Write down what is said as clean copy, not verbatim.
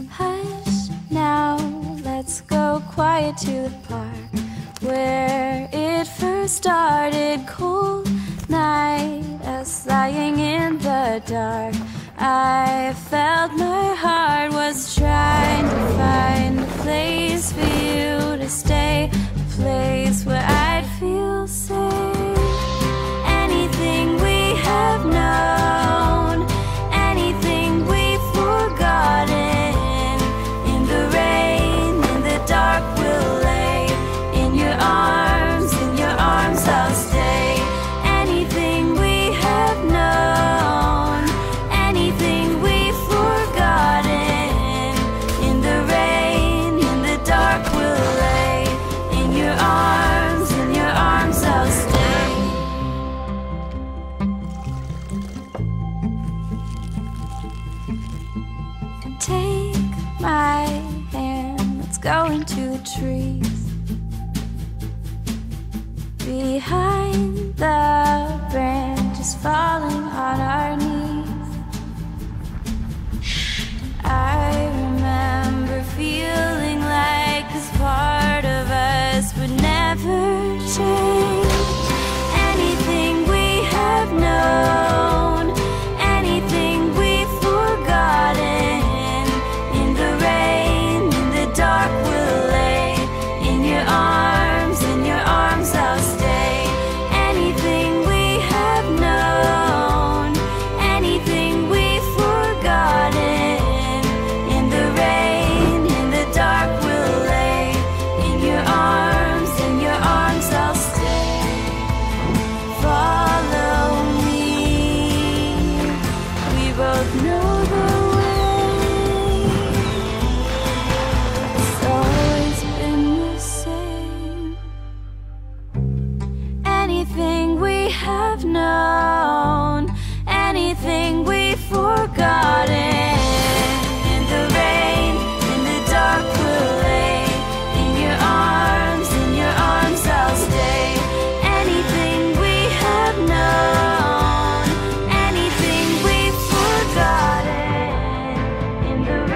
Hush now, let's go quiet to the park where it first started. Cold night, us lying in the dark. I felt my heart was trying to find a place for you to stay, a place where I'd feel safe. Anything we have known, anything we've forgotten, in the rain, in the dark we'll lay. In your arms I'll stay. Anything we have known, anything we've forgotten, in the rain, in the dark we'll lay. In your arms I'll stay. Take my hand, let's go into the trees. Behind the branches falling on our knees, I remember feeling like this part of us would never change. Anything we have known, anything we've forgotten, in the rain, in the dark we'll lay. In your arms I'll stay. Anything we have known, anything we've forgotten, in the rain, in the dark we'll lay. In your arms I'll stay. Follow me, we both know the way. It's always been the same. Anything we have known, anything we've forgotten, in the rain, in the dark we'll lay. In your arms I'll stay. Anything we have known, anything we've forgotten, in the rain.